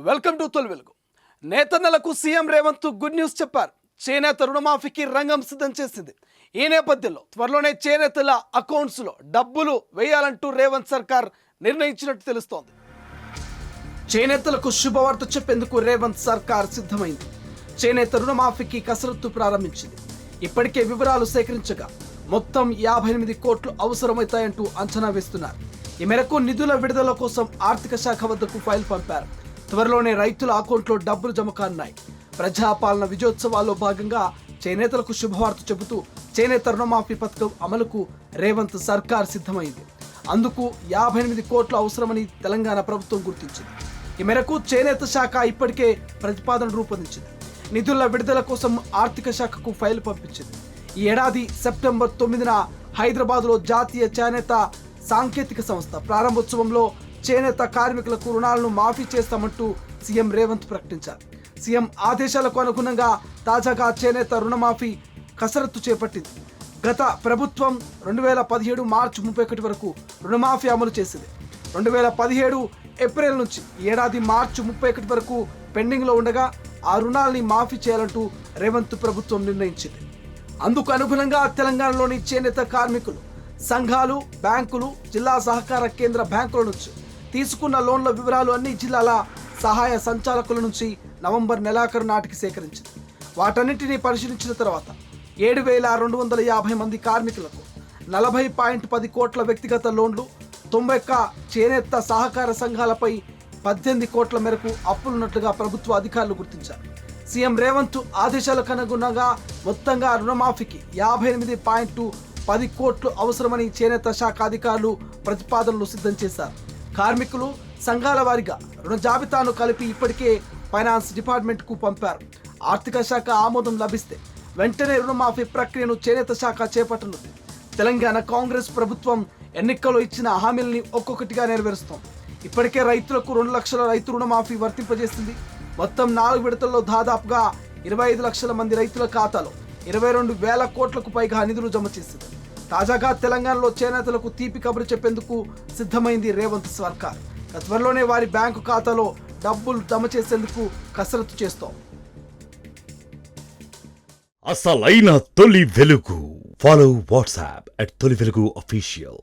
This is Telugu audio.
వెల్కమ్ టు తొలి వెలుగు. నేతన్నలకు సీఎం రేవంత్ గుడ్ న్యూస్ చెప్పారు. చేనేత రుణమాఫీకి రంగం సిద్ధం చేసింది. ఈ నేపథ్యంలో త్వరలోనే చేనేతల అకౌంట్స్లో డబ్బులు వేయాలంటూ రేవంత్ సర్కార్ నిర్ణయించినట్టు తెలుస్తోంది. చేనేతలకు శుభవార్త చెప్పేందుకు రేవంత్ సర్కార్ సిద్ధమైంది. చేనేత రుణమాఫీకి కసరత్తు ప్రారంభించింది. ఇప్పటికే వివరాలు సేకరించగా మొత్తం 58 కోట్లు అవసరమవుతాయంటూ అంచనా వేస్తున్నారు. ఈ మేరకు నిధుల విడుదల కోసం ఆర్థిక శాఖ వద్దకు ఫైల్ పంపారు. త్వరలోనే రైతుల అకౌంట్లో డబ్బులు జమ కానున్నాయి. ప్రజాపాలన విజయోత్సవాల్లో భాగంగా చేనేతలకు శుభవార్త చెబుతూ చేనేత రుణమాఫీ పథకం అమలుకు రేవంత్ సర్కార్ సిద్ధమైంది. అందుకు 58 కోట్లు అవసరమని తెలంగాణ ప్రభుత్వం గుర్తించింది. ఈ మేరకు చేనేత శాఖ ఇప్పటికే ప్రతిపాదన రూపొందించింది. నిధుల విడుదల కోసం ఆర్థిక శాఖకు ఫైల్ పంపించింది. ఈ ఏడాది సెప్టెంబర్ 9న హైదరాబాద్లో జాతీయ చేనేత సాంకేతిక సంస్థ ప్రారంభోత్సవంలో చేనేత కార్మికులకు రుణాలను మాఫీ చేస్తామంటూ సీఎం రేవంత్ ప్రకటించారు. సీఎం ఆదేశాలకు అనుగుణంగా తాజాగా చేనేత రుణమాఫీ కసరత్తు చేపట్టింది. గత ప్రభుత్వం 2017 మార్చి 31 వరకు రుణమాఫీ అమలు చేసింది. 2017 ఏప్రిల్ నుంచి ఏడాది మార్చి 31 వరకు పెండింగ్లో ఉండగా ఆ రుణాలని మాఫీ చేయాలంటూ రేవంత్ ప్రభుత్వం నిర్ణయించింది. అందుకు అనుగుణంగా తెలంగాణలోని చేనేత కార్మికులు సంఘాలు, బ్యాంకులు, జిల్లా సహకార కేంద్ర బ్యాంకుల నుంచి తీసుకున్న లోన్ల వివరాలు అన్ని జిల్లాల సహాయ సంచాలకుల నుంచి నవంబర్ నెలాఖరు నాటికి సేకరించింది. వాటన్నింటినీ పరిశీలించిన తర్వాత 7,250 మంది కార్మికులకు 40.10 కోట్ల వ్యక్తిగత లోన్లు, 91 చేనేత సహకార సంఘాలపై 18 కోట్ల మేరకు అప్పులున్నట్లుగా ప్రభుత్వ అధికారులు గుర్తించారు. సీఎం రేవంత్ ఆదేశాలకు అనుగుణంగా మొత్తంగా రుణమాఫీకి 58.10 కోట్లు అవసరమని చేనేత శాఖ అధికారులు ప్రతిపాదనలు సిద్ధం చేశారు. కార్మికులు, సంఘాల వారీగా రుణ జాబితాను కలిపి ఇప్పటికే ఫైనాన్స్ డిపార్ట్మెంట్కు పంపారు. ఆర్థిక శాఖ ఆమోదం లభిస్తే వెంటనే రుణమాఫీ ప్రక్రియను చేనేత శాఖ చేపట్టనుంది. తెలంగాణ కాంగ్రెస్ ప్రభుత్వం ఎన్నికల్లో ఇచ్చిన హామీలని ఒక్కొక్కటిగా నెరవేరుస్తోంది. ఇప్పటికే రైతులకు 2 లక్షల రైతు రుణమాఫీ వర్తింపజేసింది. మొత్తం 4 విడతల్లో దాదాపుగా 25 లక్షల మంది రైతుల ఖాతాలో 22,000 కోట్లకు పైగా నిధులు జమ చేసింది. తాజాగా తెలంగాణలో చేనేతలకు తీపి కబురు చెప్పేందుకు సిద్ధమైంది రేవంత్ సర్కార్. త్వరలోనే వారి బ్యాంకు ఖాతాలో డబ్బులు జమ చేసేందుకు కసరత్తు చేస్తోంది. అసలైన తొలి వెలుగు. ఫాలో వాట్సాప్ @తొలి వెలుగు official.